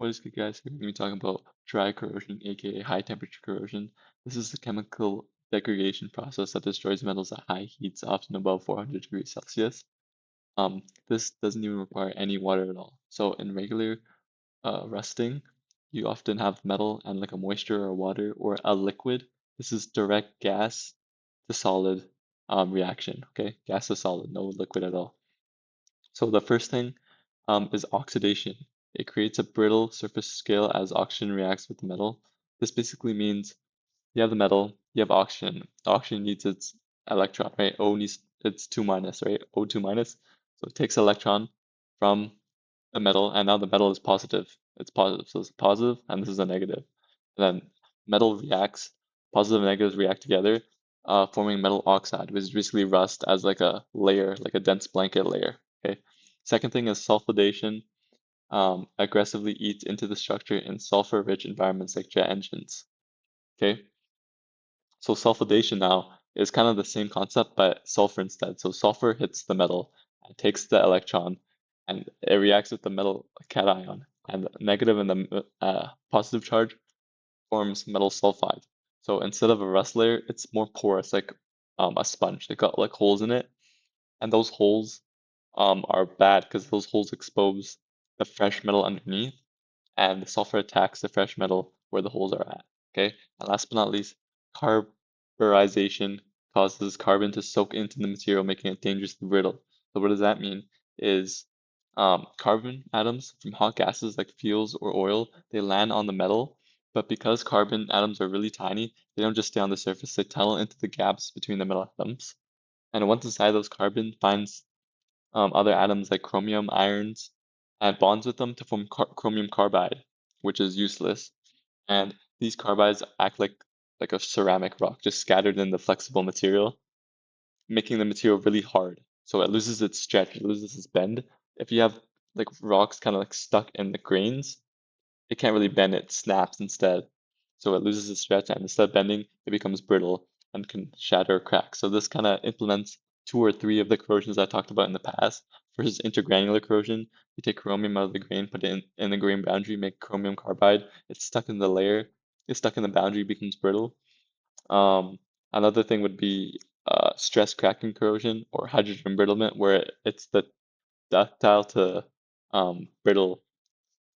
What is good, guys? We're going to be talking about dry corrosion, aka high temperature corrosion. This is the chemical degradation process that destroys metals at high heats, often above 400 degrees Celsius. This doesn't even require any water at all. So in regular rusting, you often have metal and like a moisture or water or a liquid. This is direct gas to solid reaction. Okay, gas to solid, no liquid at all. So the first thing is oxidation. It creates a brittle surface scale as oxygen reacts with the metal. This basically means you have the metal, you have oxygen. The oxygen needs its electron, right? O needs its 2 minus, right? O2 minus. So it takes electron from the metal, and now the metal is positive. It's positive, so it's positive, and this is a negative. And then metal reacts, positive and negatives react together, forming metal oxide, which is basically rust as like a layer, like a dense blanket layer. Okay. Second thing is sulfidation. Aggressively eats into the structure in sulfur-rich environments like jet engines. Okay. So sulfidation now is kind of the same concept, but sulfur instead. So sulfur hits the metal and takes the electron, and it reacts with the metal cation. And the negative and the positive charge forms metal sulfide. So instead of a rust layer, it's more porous, like a sponge. They got like holes in it, and those holes are bad because those holes expose the fresh metal underneath, and the sulfur attacks the fresh metal where the holes are at. Okay, and last but not least, carburization causes carbon to soak into the material, making it dangerously brittle. So what does that mean? Is carbon atoms from hot gases like fuels or oil, they land on the metal, but because carbon atoms are really tiny, they don't just stay on the surface, they tunnel into the gaps between the metal atoms. And once inside, those carbon finds other atoms like chromium, irons, and bonds with them to form chromium carbide, which is useless. And these carbides act like a ceramic rock, just scattered in the flexible material, making the material really hard. So it loses its stretch, it loses its bend. If you have like rocks kind of like stuck in the grains, it can't really bend, it snaps instead. So it loses its stretch, and instead of bending, it becomes brittle and can shatter or crack. So this kind of implements 2 or 3 of the corrosions I talked about in the past. Versus intergranular corrosion, you take chromium out of the grain, put it in the grain boundary, make chromium carbide. It's stuck in the layer, it's stuck in the boundary, becomes brittle. Um, Another thing would be stress cracking corrosion or hydrogen embrittlement, where it's the ductile to brittle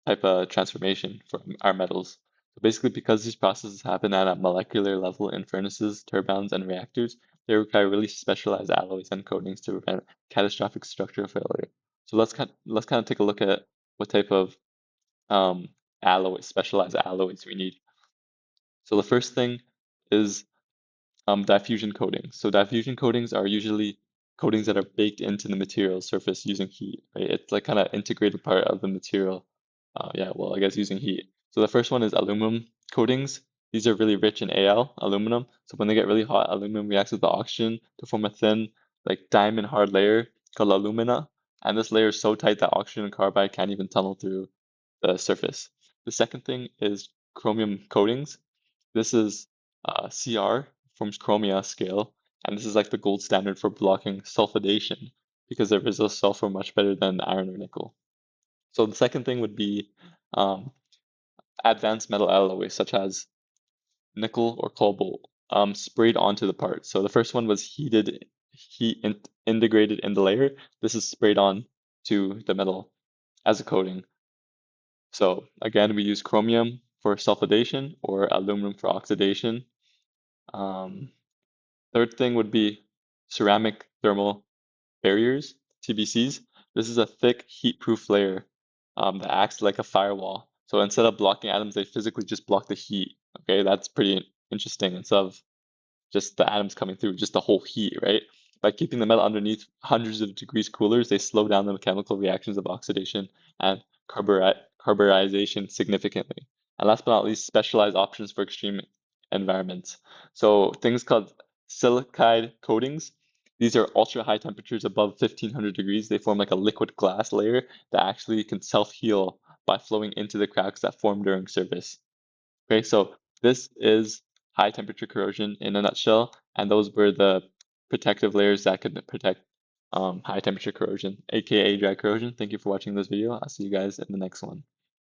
type of transformation for our metals. So basically, because these processes happen at a molecular level in furnaces, turbines, and reactors, they require really specialized alloys and coatings to prevent catastrophic structural failure. So let's kind of take a look at what type of um, alloys, specialized alloys we need. So the first thing is diffusion coatings. So diffusion coatings are usually coatings that are baked into the material surface using heat, right? It's like kind of integrated part of the material. Yeah, well, I guess using heat. So the first one is aluminum coatings. These are really rich in Al, aluminum. So when they get really hot, aluminum reacts with the oxygen to form a thin, like diamond hard layer called alumina. And this layer is so tight that oxygen and carbide can't even tunnel through the surface. The second thing is chromium coatings. This is Cr forms chromia scale, and this is like the gold standard for blocking sulfidation because it resists sulfur much better than iron or nickel. So the second thing would be um, advanced metal alloys such as nickel or cobalt sprayed onto the part. So the first one was integrated in the layer. This is sprayed on to the metal as a coating. So again, we use chromium for sulfidation or aluminum for oxidation. Um, Third thing would be ceramic thermal barriers, TBCs. This is a thick heat-proof layer that acts like a firewall. So instead of blocking atoms, they physically just block the heat. Okay, that's pretty interesting. Instead of just the atoms coming through, just the whole heat, right? By keeping the metal underneath hundreds of degrees cooler, they slow down the chemical reactions of oxidation and carburization significantly. And last but not least, specialized options for extreme environments. So things called silicide coatings. These are ultra high temperatures above 1500 degrees. They form like a liquid glass layer that actually can self-heal by flowing into the cracks that form during service. Okay, so this is high temperature corrosion in a nutshell, and those were the protective layers that could protect high temperature corrosion, aka dry corrosion. Thank you for watching this video. I'll see you guys in the next one.